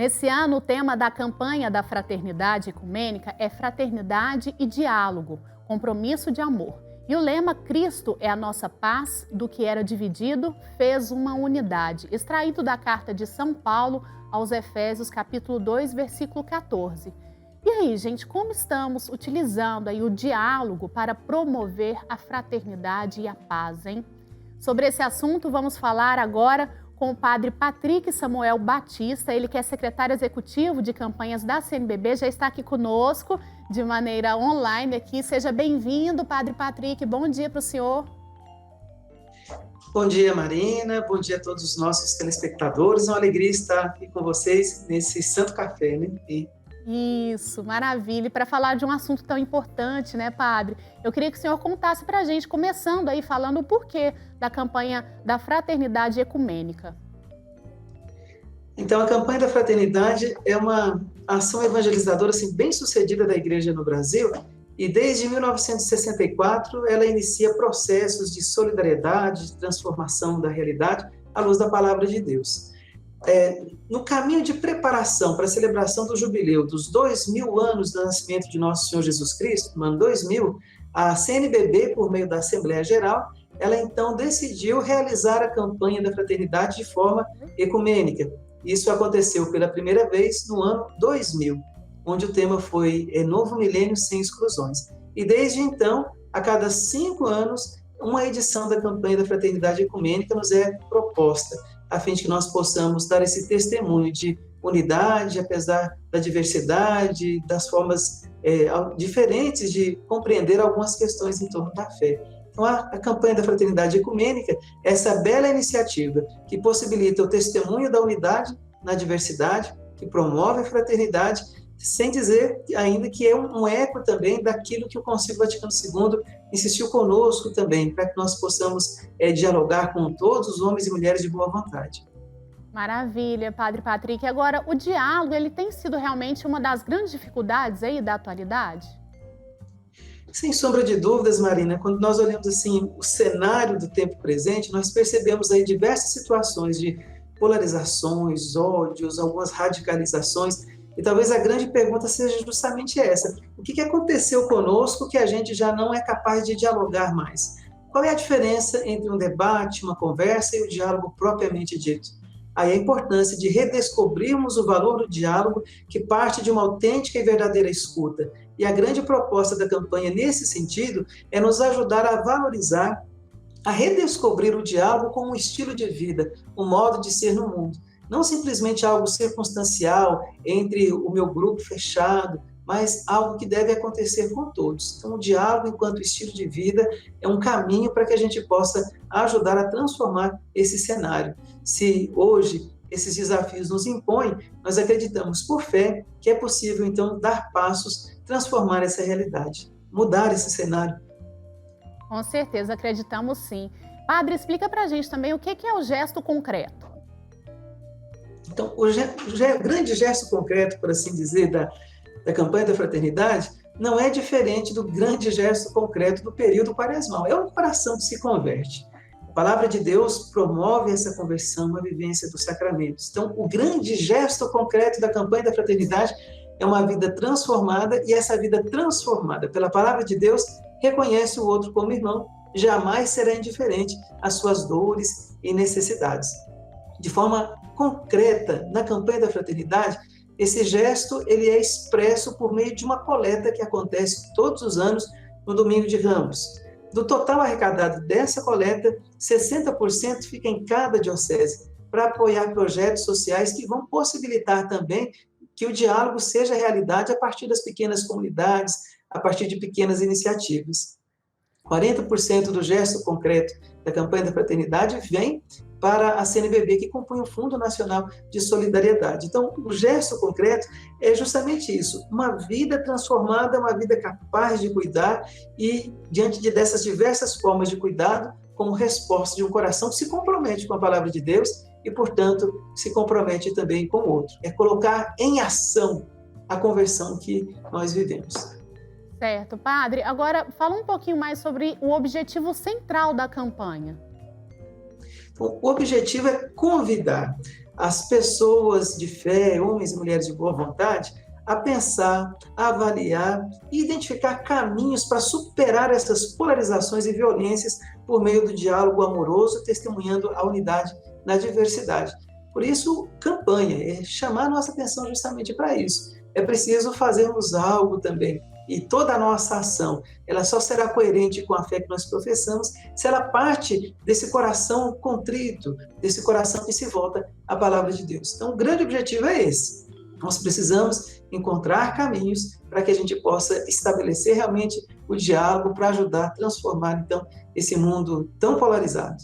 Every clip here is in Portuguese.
Nesse ano, o tema da campanha da Fraternidade Ecumênica é Fraternidade e Diálogo, Compromisso de Amor. E o lema Cristo é a nossa paz, do que era dividido, fez uma unidade, extraído da carta de São Paulo aos Efésios, capítulo 2, versículo 14. E aí, gente, como estamos utilizando aí o diálogo para promover a fraternidade e a paz, hein? Sobre esse assunto, vamos falar agora com o padre Patrick Samuel Batista, ele que é secretário executivo de campanhas da CNBB, já está aqui conosco de maneira online aqui. Seja bem-vindo, padre Patrick, bom dia para o senhor. Bom dia, Marina, bom dia a todos os nossos telespectadores, é uma alegria estar aqui com vocês nesse Santo Café, né? Isso, maravilha. E para falar de um assunto tão importante, né, padre? Eu queria que o senhor contasse para a gente, começando aí falando o porquê da campanha da Fraternidade Ecumênica. Então, a campanha da Fraternidade é uma ação evangelizadora assim, bem sucedida da Igreja no Brasil, e desde 1964 ela inicia processos de solidariedade, de transformação da realidade à luz da Palavra de Deus. No caminho de preparação para a celebração do jubileu dos 2000 anos do nascimento de Nosso Senhor Jesus Cristo, no ano 2000, a CNBB, por meio da Assembleia Geral, ela então decidiu realizar a campanha da fraternidade de forma ecumênica. Isso aconteceu pela primeira vez no ano 2000, onde o tema foi Novo Milênio Sem Exclusões. E desde então, a cada 5 anos, uma edição da campanha da fraternidade ecumênica nos é proposta, a fim de que nós possamos dar esse testemunho de unidade, apesar da diversidade, das formas diferentes de compreender algumas questões em torno da fé. Então, a campanha da Fraternidade Ecumênica é essa bela iniciativa que possibilita o testemunho da unidade na diversidade, que promove a fraternidade, sem dizer ainda que é um eco também daquilo que o Concílio Vaticano II insistiu conosco também, para que nós possamos dialogar com todos os homens e mulheres de boa vontade. Maravilha, padre Patrick. Agora, o diálogo, ele tem sido realmente uma das grandes dificuldades aí da atualidade? Sem sombra de dúvidas, Marina, quando nós olhamos assim o cenário do tempo presente, nós percebemos aí diversas situações de polarizações, ódios, algumas radicalizações. E talvez a grande pergunta seja justamente essa: o que aconteceu conosco que a gente já não é capaz de dialogar mais? Qual é a diferença entre um debate, uma conversa e o diálogo propriamente dito? Aí a importância de redescobrirmos o valor do diálogo, que parte de uma autêntica e verdadeira escuta. E a grande proposta da campanha nesse sentido é nos ajudar a valorizar, a redescobrir o diálogo como um estilo de vida, um modo de ser no mundo. Não simplesmente algo circunstancial entre o meu grupo fechado, mas algo que deve acontecer com todos. Então, o diálogo, enquanto estilo de vida, é um caminho para que a gente possa ajudar a transformar esse cenário. Se hoje esses desafios nos impõem, nós acreditamos, por fé, que é possível, então, dar passos, transformar essa realidade, mudar esse cenário. Com certeza, acreditamos sim. Padre, explica para a gente também o que é o gesto concreto. Então, o grande gesto concreto, por assim dizer, da campanha da fraternidade, não é diferente do grande gesto concreto do período quaresmal. É um coração que se converte. A palavra de Deus promove essa conversão, a vivência dos sacramentos. Então, o grande gesto concreto da campanha da fraternidade é uma vida transformada, e essa vida transformada pela palavra de Deus reconhece o outro como irmão, jamais será indiferente às suas dores e necessidades. De forma concreta, na campanha da fraternidade, esse gesto ele é expresso por meio de uma coleta que acontece todos os anos no Domingo de Ramos. Do total arrecadado dessa coleta, 60% fica em cada diocese, para apoiar projetos sociais que vão possibilitar também que o diálogo seja realidade a partir das pequenas comunidades, a partir de pequenas iniciativas. 40% do gesto concreto da campanha da fraternidade vem para a CNBB, que compõe o Fundo Nacional de Solidariedade. Então, o gesto concreto é justamente isso, uma vida transformada, uma vida capaz de cuidar, e diante dessas diversas formas de cuidado, como resposta de um coração que se compromete com a palavra de Deus e, portanto, se compromete também com o outro. É colocar em ação a conversão que nós vivemos. Certo, padre. Agora, fala um pouquinho mais sobre o objetivo central da campanha. O objetivo é convidar as pessoas de fé, homens e mulheres de boa vontade, a pensar, a avaliar e identificar caminhos para superar essas polarizações e violências por meio do diálogo amoroso, testemunhando a unidade na diversidade. Por isso, campanha, é chamar a nossa atenção justamente para isso. É preciso fazermos algo também. E toda a nossa ação, ela só será coerente com a fé que nós professamos se ela parte desse coração contrito, desse coração que se volta à palavra de Deus. Então, o grande objetivo é esse. Nós precisamos encontrar caminhos para que a gente possa estabelecer realmente o diálogo para ajudar a transformar, então, esse mundo tão polarizado.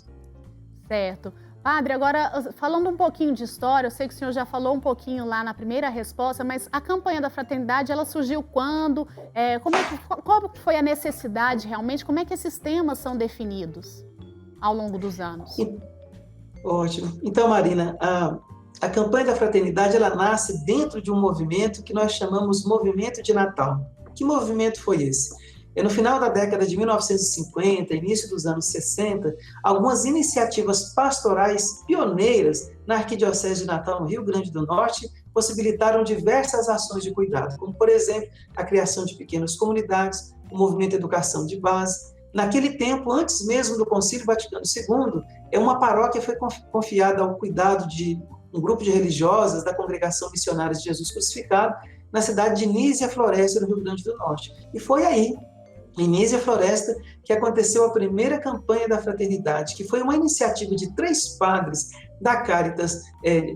Certo. Padre, agora, falando um pouquinho de história, eu sei que o senhor já falou um pouquinho lá na primeira resposta, mas a campanha da fraternidade, ela surgiu quando? Qual foi a necessidade realmente? Como é que esses temas são definidos ao longo dos anos? Ótimo. Então, Marina, a campanha da fraternidade, ela nasce dentro de um movimento que nós chamamos Movimento de Natal. Que movimento foi esse? No final da década de 1950, início dos anos 60, algumas iniciativas pastorais pioneiras na Arquidiocese de Natal, no Rio Grande do Norte, possibilitaram diversas ações de cuidado, como, por exemplo, a criação de pequenas comunidades, o movimento Educação de Base. Naquele tempo, antes mesmo do Concílio Vaticano II, uma paróquia foi confiada ao cuidado de um grupo de religiosas da Congregação Missionárias de Jesus Crucificado, na cidade de Nísia Floresta, no Rio Grande do Norte. E foi aí, em Nísia Floresta, que aconteceu a primeira campanha da fraternidade, que foi uma iniciativa de 3 padres da Caritas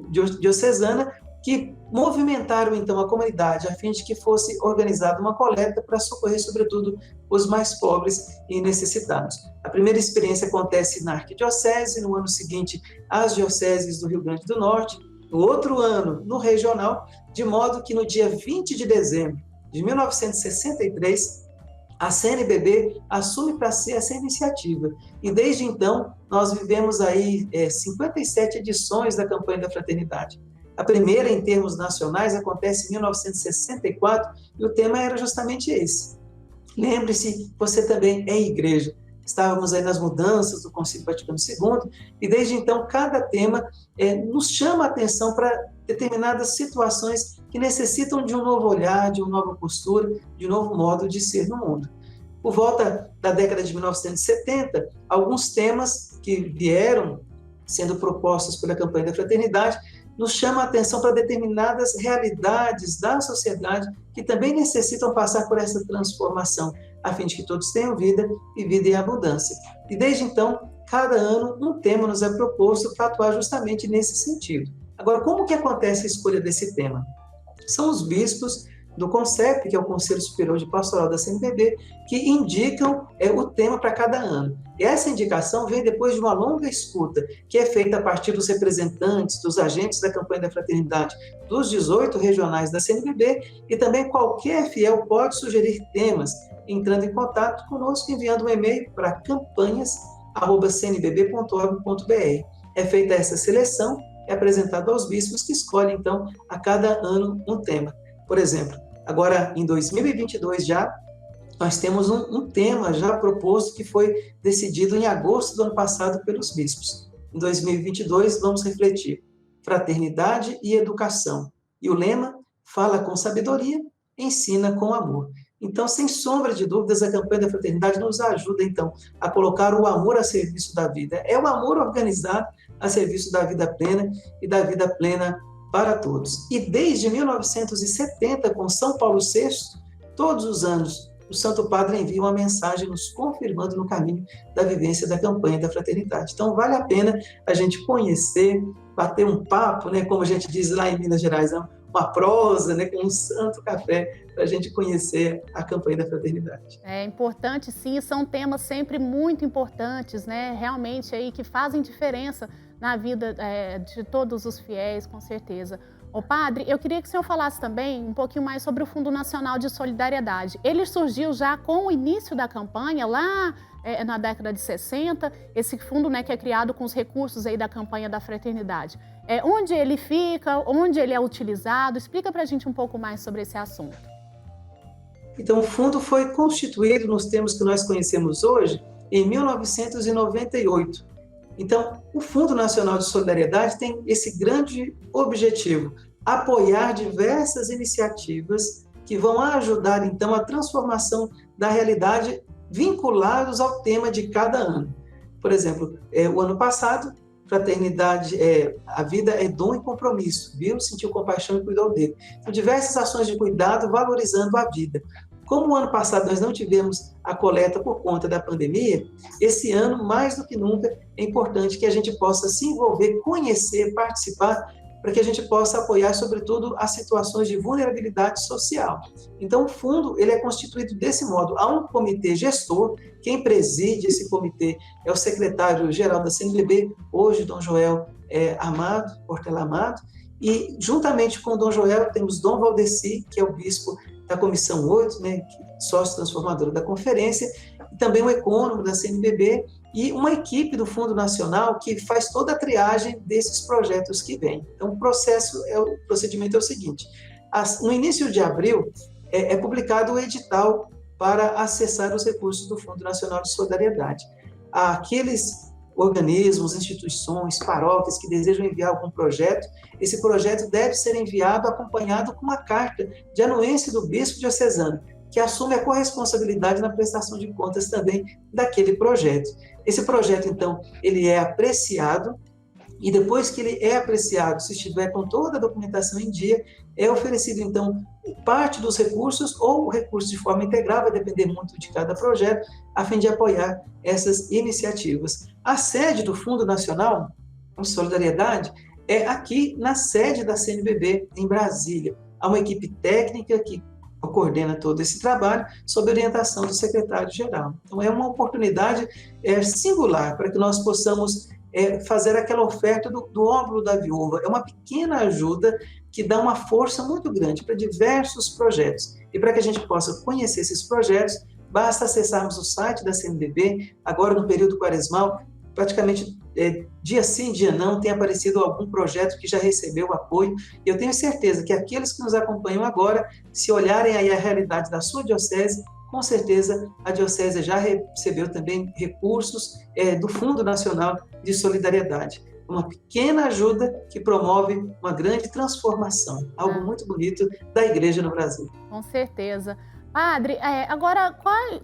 diocesana, que movimentaram, então, a comunidade, a fim de que fosse organizada uma coleta para socorrer, sobretudo, os mais pobres e necessitados. A primeira experiência acontece na Arquidiocese, no ano seguinte, as dioceses do Rio Grande do Norte, no outro ano, no regional, de modo que no dia 20 de dezembro de 1963, a CNBB assume para si essa iniciativa. E desde então, nós vivemos aí 57 edições da campanha da fraternidade. A primeira, em termos nacionais, acontece em 1964 e o tema era justamente esse. Lembre-se, você também é igreja. Estávamos aí nas mudanças do Concílio Vaticano II e desde então cada tema nos chama a atenção para determinadas situações que necessitam de um novo olhar, de uma nova postura, de um novo modo de ser no mundo. Por volta da década de 1970, alguns temas que vieram sendo propostos pela campanha da fraternidade nos chamam a atenção para determinadas realidades da sociedade que também necessitam passar por essa transformação, a fim de que todos tenham vida e vida em abundância. E desde então, cada ano, um tema nos é proposto para atuar justamente nesse sentido. Agora, como que acontece a escolha desse tema? São os bispos do CONCEP, que é o Conselho Superior de Pastoral da CNBB, que indicam o tema para cada ano. E essa indicação vem depois de uma longa escuta, que é feita a partir dos representantes, dos agentes da campanha da fraternidade, dos 18 regionais da CNBB, e também qualquer fiel pode sugerir temas, entrando em contato conosco, enviando um e-mail para campanhas@cnbb.org.br. É feita essa seleção, é apresentado aos bispos, que escolhem, então, a cada ano um tema. Por exemplo, agora em 2022 já, nós temos um tema já proposto que foi decidido em agosto do ano passado pelos bispos. Em 2022, vamos refletir fraternidade e educação. E o lema, fala com sabedoria, ensina com amor. Então, sem sombra de dúvidas, a campanha da fraternidade nos ajuda, então, a colocar o amor a serviço da vida. É o amor organizado a serviço da vida plena e da vida plena para todos. E desde 1970, com São Paulo VI, todos os anos, o Santo Padre envia uma mensagem nos confirmando no caminho da vivência da campanha da fraternidade. Então, vale a pena a gente conhecer, bater um papo, né, como a gente diz lá em Minas Gerais, uma prosa, né, com um santo café, para a gente conhecer a campanha da fraternidade. É importante, sim, são temas sempre muito importantes, né, realmente aí que fazem diferença na vida de todos os fiéis, com certeza. Ô padre, eu queria que o senhor falasse também um pouquinho mais sobre o Fundo Nacional de Solidariedade. Ele surgiu já com o início da campanha, lá na década de 60, esse fundo, né, que é criado com os recursos aí da campanha da fraternidade. Onde ele fica, onde ele é utilizado? Explica para a gente um pouco mais sobre esse assunto. Então, o fundo foi constituído nos termos que nós conhecemos hoje em 1998. Então, o Fundo Nacional de Solidariedade tem esse grande objetivo: apoiar diversas iniciativas que vão ajudar, então, a transformação da realidade vinculados ao tema de cada ano. Por exemplo, o ano passado, fraternidade, a vida é dom e compromisso, viu? Sentiu compaixão e cuidou dele. Então, diversas ações de cuidado valorizando a vida. Como o ano passado nós não tivemos a coleta por conta da pandemia, esse ano, mais do que nunca, é importante que a gente possa se envolver, conhecer, participar, para que a gente possa apoiar, sobretudo, as situações de vulnerabilidade social. Então, o fundo ele é constituído desse modo. Há um comitê gestor, quem preside esse comitê é o secretário-geral da CNBB, hoje, Dom Joel Amado, Portela Amado, e, juntamente com o Dom Joel, temos Dom Valdeci, que é o bispo da Comissão 8, né, sócio transformador da conferência, e também o econômico da CNBB, e uma equipe do Fundo Nacional que faz toda a triagem desses projetos que vêm. Então, o procedimento é o seguinte: no início de abril, é publicado o edital para acessar os recursos do Fundo Nacional de Solidariedade. Aqueles organismos, instituições, paróquias que desejam enviar algum projeto, esse projeto deve ser enviado acompanhado com uma carta de anuência do bispo diocesano, que assume a corresponsabilidade na prestação de contas também daquele projeto. Esse projeto, então, ele é apreciado, e depois que ele é apreciado, se estiver com toda a documentação em dia, é oferecido, então, parte dos recursos, ou o recurso de forma integral, vai depender muito de cada projeto, a fim de apoiar essas iniciativas. A sede do Fundo Nacional de Solidariedade é aqui na sede da CNBB, em Brasília. Há uma equipe técnica que coordena todo esse trabalho, sob orientação do secretário-geral. Então, é uma oportunidade singular para que nós possamos fazer aquela oferta do óbolo da viúva. É uma pequena ajuda que dá uma força muito grande para diversos projetos. E para que a gente possa conhecer esses projetos, basta acessarmos o site da CNBB. Agora, no período quaresmal, praticamente dia sim, dia não, tem aparecido algum projeto que já recebeu apoio. E eu tenho certeza que aqueles que nos acompanham agora, se olharem aí a realidade da sua diocese, com certeza a diocese já recebeu também recursos do Fundo Nacional de Solidariedade. Uma pequena ajuda que promove uma grande transformação, algo muito bonito da igreja no Brasil. Com certeza. Padre, agora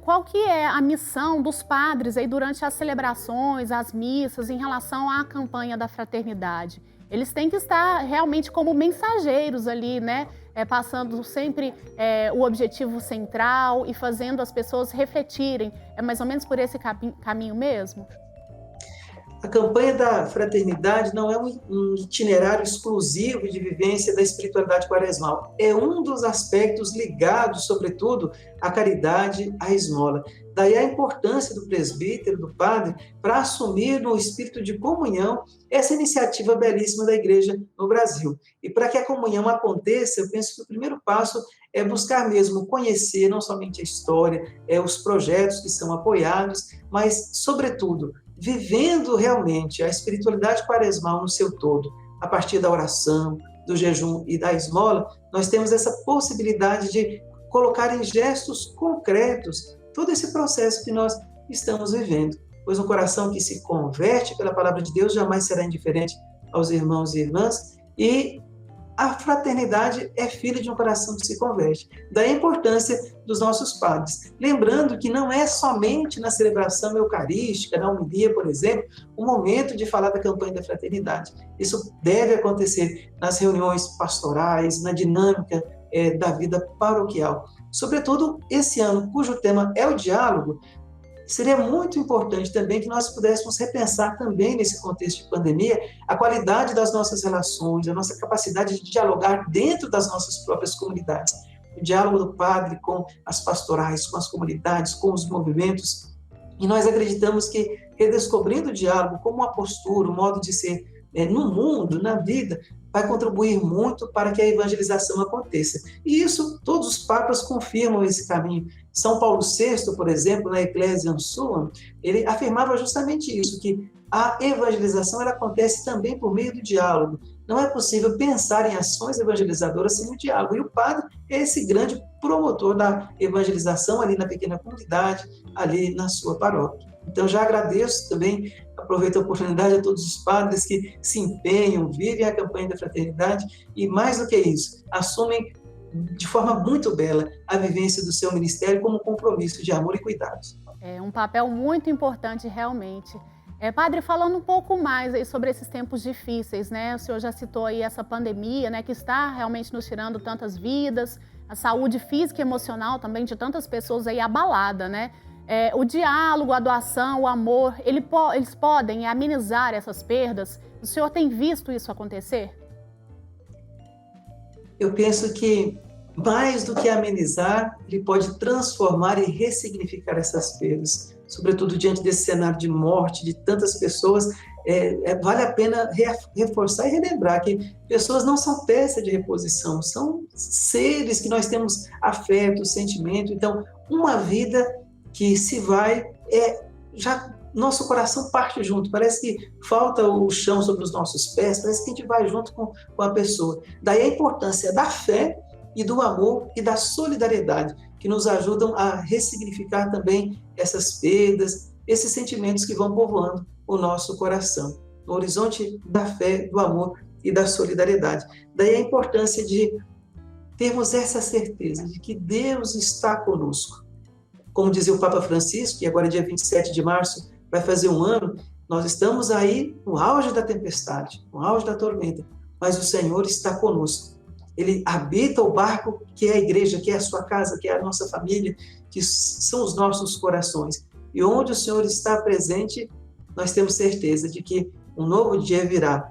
qual que é a missão dos padres aí durante as celebrações, as missas, em relação à campanha da fraternidade? Eles têm que estar realmente como mensageiros ali, né? Passando sempre o objetivo central e fazendo as pessoas refletirem. É mais ou menos por esse caminho mesmo? A campanha da fraternidade não é um itinerário exclusivo de vivência da espiritualidade quaresmal. É um dos aspectos ligados, sobretudo, à caridade, à esmola. Daí a importância do presbítero, do padre, para assumir no espírito de comunhão essa iniciativa belíssima da igreja no Brasil. E para que a comunhão aconteça, eu penso que o primeiro passo é buscar mesmo conhecer não somente a história, os projetos que são apoiados, mas, sobretudo, vivendo realmente a espiritualidade quaresmal no seu todo, a partir da oração, do jejum e da esmola, nós temos essa possibilidade de colocar em gestos concretos todo esse processo que nós estamos vivendo. Pois um coração que se converte pela palavra de Deus jamais será indiferente aos irmãos e irmãs, e a fraternidade é filha de um coração que se converte. Daí a importância dos nossos padres. Lembrando que não é somente na celebração eucarística, na homilia, por exemplo, o momento de falar da campanha da fraternidade. Isso deve acontecer nas reuniões pastorais, na dinâmica da vida paroquial. Sobretudo esse ano, cujo tema é o diálogo, seria muito importante também que nós pudéssemos repensar também nesse contexto de pandemia a qualidade das nossas relações, a nossa capacidade de dialogar dentro das nossas próprias comunidades. O diálogo do padre com as pastorais, com as comunidades, com os movimentos. E nós acreditamos que redescobrindo o diálogo como uma postura, um modo de ser no mundo, na vida, vai contribuir muito para que a evangelização aconteça. E isso, todos os papas confirmam esse caminho. São Paulo VI, por exemplo, na Ecclesiam Suam, ele afirmava justamente isso, que a evangelização ela acontece também por meio do diálogo. Não é possível pensar em ações evangelizadoras sem o diálogo. E o padre é esse grande promotor da evangelização ali na pequena comunidade, ali na sua paróquia. Então, já agradeço também aproveito a oportunidade a todos os padres que se empenham, vivem a campanha da fraternidade e, mais do que isso, assumem de forma muito bela a vivência do seu ministério como compromisso de amor e cuidados. É um papel muito importante, realmente. Padre, falando um pouco mais aí sobre esses tempos difíceis, né? O senhor já citou aí essa pandemia, né, que está realmente nos tirando tantas vidas, a saúde física e emocional também de tantas pessoas aí abalada, né? O diálogo, a doação, o amor, eles podem amenizar essas perdas? O senhor tem visto isso acontecer? Eu penso que, mais do que amenizar, ele pode transformar e ressignificar essas perdas. Sobretudo diante desse cenário de morte de tantas pessoas, vale a pena reforçar e relembrar que pessoas não são peça de reposição, são seres que nós temos afeto, sentimento. Então, uma vida que se vai, já nosso coração parte junto, parece que falta o chão sobre os nossos pés, parece que a gente vai junto com a pessoa. Daí a importância da fé e do amor e da solidariedade, que nos ajudam a ressignificar também essas perdas, esses sentimentos que vão povoando o nosso coração, no horizonte da fé, do amor e da solidariedade. Daí a importância de termos essa certeza de que Deus está conosco. Como dizia o Papa Francisco, que agora dia 27 de março vai fazer um ano, nós estamos aí no auge da tempestade, no auge da tormenta, mas o Senhor está conosco. Ele habita o barco que é a igreja, que é a sua casa, que é a nossa família, que são os nossos corações. E onde o Senhor está presente, nós temos certeza de que um novo dia virá.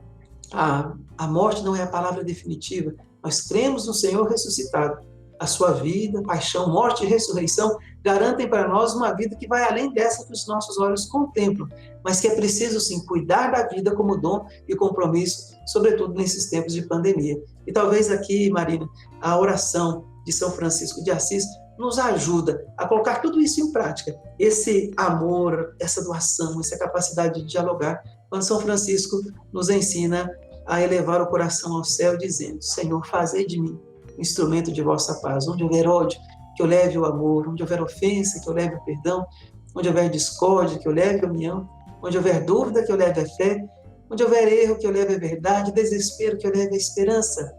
A morte não é a palavra definitiva. Nós cremos no Senhor ressuscitado. A sua vida, paixão, morte e ressurreição garantem para nós uma vida que vai além dessa que os nossos olhos contemplam, mas que é preciso, sim, cuidar da vida como dom e compromisso, sobretudo nesses tempos de pandemia. E talvez aqui, Marina, a oração de São Francisco de Assis nos ajuda a colocar tudo isso em prática. Esse amor, essa doação, essa capacidade de dialogar, quando São Francisco nos ensina a elevar o coração ao céu, dizendo: Senhor, fazei de mim instrumento de vossa paz. Onde houver ódio, que eu leve o amor. Onde houver ofensa, que eu leve o perdão. Onde houver discórdia, que eu leve a união. Onde houver dúvida, que eu leve a fé. Onde houver erro, que eu leve a verdade. Desespero, que eu leve a esperança.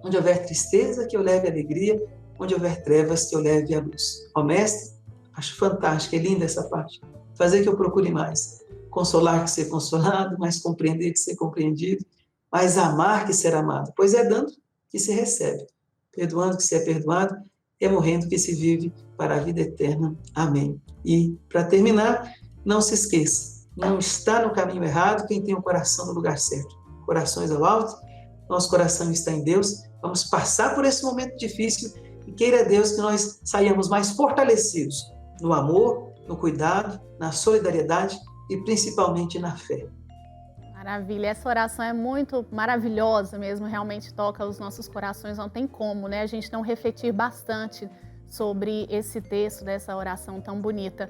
Onde houver tristeza, que eu leve a alegria. Onde houver trevas, que eu leve a luz. Ó Mestre, acho fantástica, é linda essa parte. Fazer que eu procure mais. Consolar que ser consolado, mais compreender que ser compreendido, mais amar que ser amado. Pois é dando que se recebe, perdoando que se é perdoado, é morrendo que se vive para a vida eterna. Amém. E, para terminar, não se esqueça, não está no caminho errado quem tem o coração no lugar certo. Corações ao alto, nosso coração está em Deus. Vamos passar por esse momento difícil e queira Deus que nós saiamos mais fortalecidos no amor, no cuidado, na solidariedade e principalmente na fé. Maravilha, essa oração é muito maravilhosa mesmo, realmente toca os nossos corações, não tem como, né? A gente não refletir bastante sobre esse texto dessa oração tão bonita.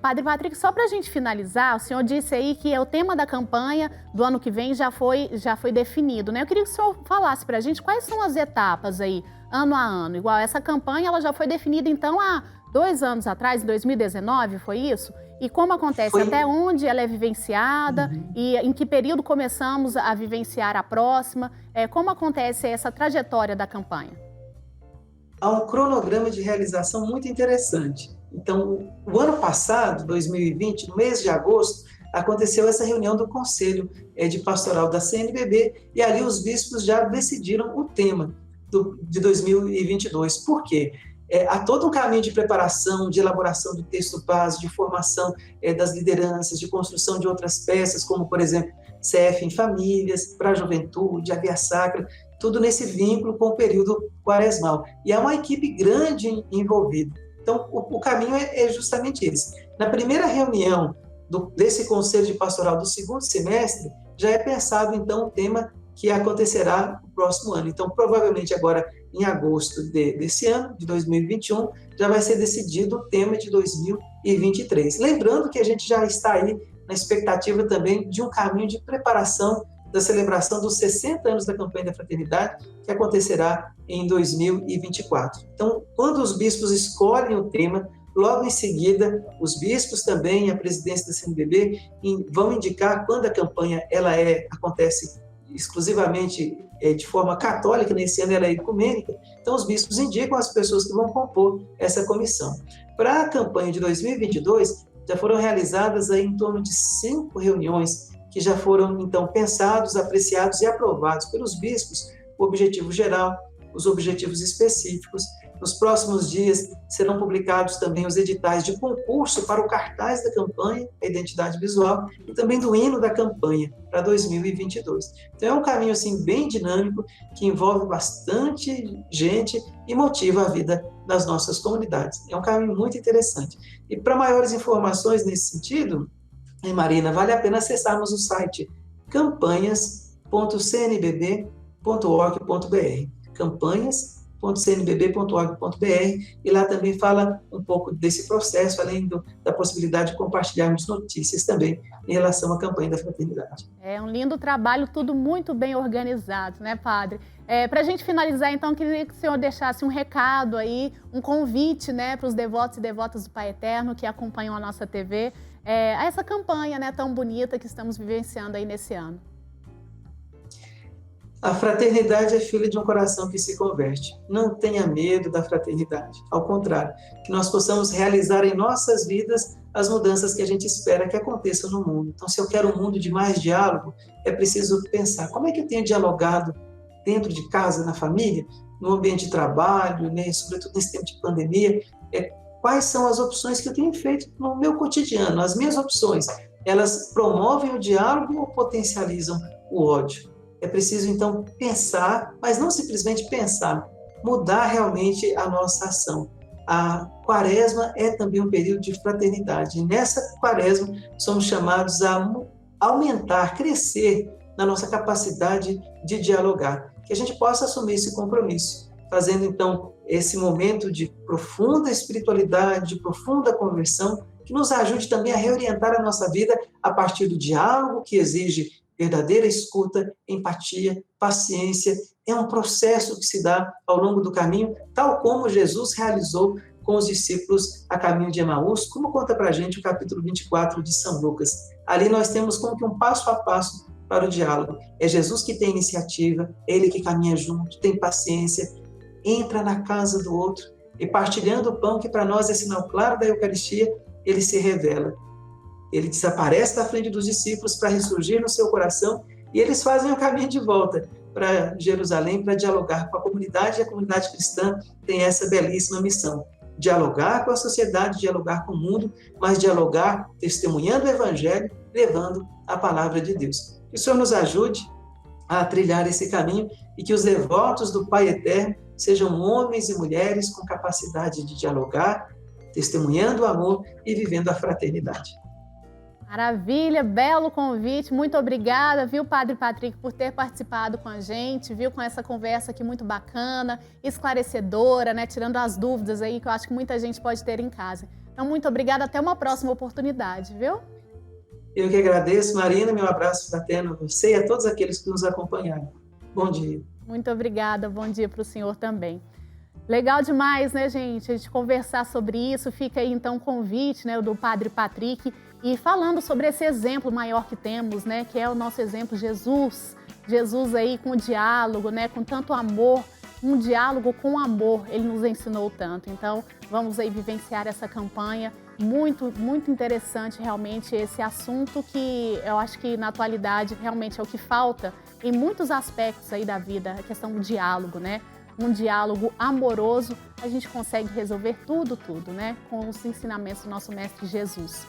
Padre Patrick, só para a gente finalizar, o senhor disse aí que o tema da campanha do ano que vem já foi definido, né? Eu queria que o senhor falasse para a gente quais são as etapas aí, ano a ano. Igual essa campanha, ela já foi definida então há 2 anos atrás, em 2019, foi isso? E como acontece? Até onde ela é vivenciada? E em que período começamos a vivenciar a próxima? Como acontece essa trajetória da campanha? Há um cronograma de realização muito interessante. Então, o ano passado, 2020, no mês de agosto, aconteceu essa reunião do Conselho de Pastoral da CNBB e ali os bispos já decidiram o tema de 2022. Por quê? Há todo um caminho de preparação, de elaboração do texto base, de formação das lideranças, de construção de outras peças, como, por exemplo, CF em famílias, para a juventude, a Via Sacra, tudo nesse vínculo com o período quaresmal. E há uma equipe grande envolvida. Então, o caminho é justamente esse. Na primeira reunião desse Conselho de Pastoral do segundo semestre, já é pensado, então, o tema que acontecerá no próximo ano. Então, provavelmente agora, em agosto desse ano, de 2021, já vai ser decidido o tema de 2023. Lembrando que a gente já está aí na expectativa também de um caminho de preparação da celebração dos 60 anos da Campanha da Fraternidade, que acontecerá em 2024. Então, quando os bispos escolhem o tema, logo em seguida, os bispos também, a presidência da CNBB, vão indicar quando a campanha acontece exclusivamente de forma católica, nesse ano ela é ecumênica, então os bispos indicam as pessoas que vão compor essa comissão. Para a campanha de 2022, já foram realizadas aí em torno de 5 reuniões que já foram, então, pensados, apreciados e aprovados pelos bispos, o objetivo geral, os objetivos específicos. Nos próximos dias serão publicados também os editais de concurso para o cartaz da campanha, a identidade visual, e também do hino da campanha para 2022. Então é um caminho assim bem dinâmico que envolve bastante gente e motiva a vida das nossas comunidades. É um caminho muito interessante. E para maiores informações nesse sentido, Marina, vale a pena acessarmos o site campanhas.cnbb.org.br. campanhas.cnbb.org.br, e lá também fala um pouco desse processo, além da possibilidade de compartilharmos notícias também em relação à campanha da fraternidade. É um lindo trabalho, tudo muito bem organizado, né, padre? Para a gente finalizar, então, queria que o senhor deixasse um recado aí, um convite, né, para os devotos e devotas do Pai Eterno que acompanham a nossa TV, a essa campanha, né, tão bonita que estamos vivenciando aí nesse ano. A fraternidade é filha de um coração que se converte. Não tenha medo da fraternidade. Ao contrário, que nós possamos realizar em nossas vidas as mudanças que a gente espera que aconteçam no mundo. Então, se eu quero um mundo de mais diálogo, é preciso pensar como é que eu tenho dialogado dentro de casa, na família, no ambiente de trabalho, né, sobretudo nesse tempo de pandemia. Quais são as opções que eu tenho feito no meu cotidiano? As minhas opções, elas promovem o diálogo ou potencializam o ódio? É preciso, então, pensar, mas não simplesmente pensar, mudar realmente a nossa ação. A Quaresma é também um período de fraternidade. E nessa Quaresma, somos chamados a aumentar, crescer na nossa capacidade de dialogar. Que a gente possa assumir esse compromisso, fazendo, então, esse momento de profunda espiritualidade, de profunda conversão, que nos ajude também a reorientar a nossa vida a partir do diálogo, que exige verdadeira escuta, empatia, paciência. É um processo que se dá ao longo do caminho, tal como Jesus realizou com os discípulos a caminho de Emaús, como conta para a gente o capítulo 24 de São Lucas. Ali nós temos como que um passo a passo para o diálogo. É Jesus que tem iniciativa, é Ele que caminha junto, tem paciência, entra na casa do outro e, partilhando o pão, que para nós é sinal claro da Eucaristia, Ele se revela. Ele desaparece da frente dos discípulos para ressurgir no seu coração, e eles fazem o caminho de volta para Jerusalém para dialogar com a comunidade, e a comunidade cristã tem essa belíssima missão: dialogar com a sociedade, dialogar com o mundo, mas dialogar testemunhando o Evangelho, levando a palavra de Deus. Que o Senhor nos ajude a trilhar esse caminho e que os devotos do Pai Eterno sejam homens e mulheres com capacidade de dialogar, testemunhando o amor e vivendo a fraternidade. Maravilha, belo convite, muito obrigada, viu, Padre Patrick, por ter participado com a gente, viu, com essa conversa aqui muito bacana, esclarecedora, né, tirando as dúvidas aí que eu acho que muita gente pode ter em casa. Então, muito obrigada, até uma próxima oportunidade, viu? Eu que agradeço, Marina, meu abraço fraterno a você e a todos aqueles que nos acompanharam. Bom dia. Muito obrigada, bom dia para o senhor também. Legal demais, né, gente, a gente conversar sobre isso. Fica aí, então, o convite, né, do Padre Patrick, e falando sobre esse exemplo maior que temos, né, que é o nosso exemplo Jesus. Jesus aí com o diálogo, né, com tanto amor, um diálogo com amor, ele nos ensinou tanto. Então, vamos aí vivenciar essa campanha. Muito, muito interessante realmente esse assunto que eu acho que na atualidade realmente é o que falta em muitos aspectos aí da vida, a questão do diálogo, né? Um diálogo amoroso, a gente consegue resolver tudo, né? Com os ensinamentos do nosso Mestre Jesus.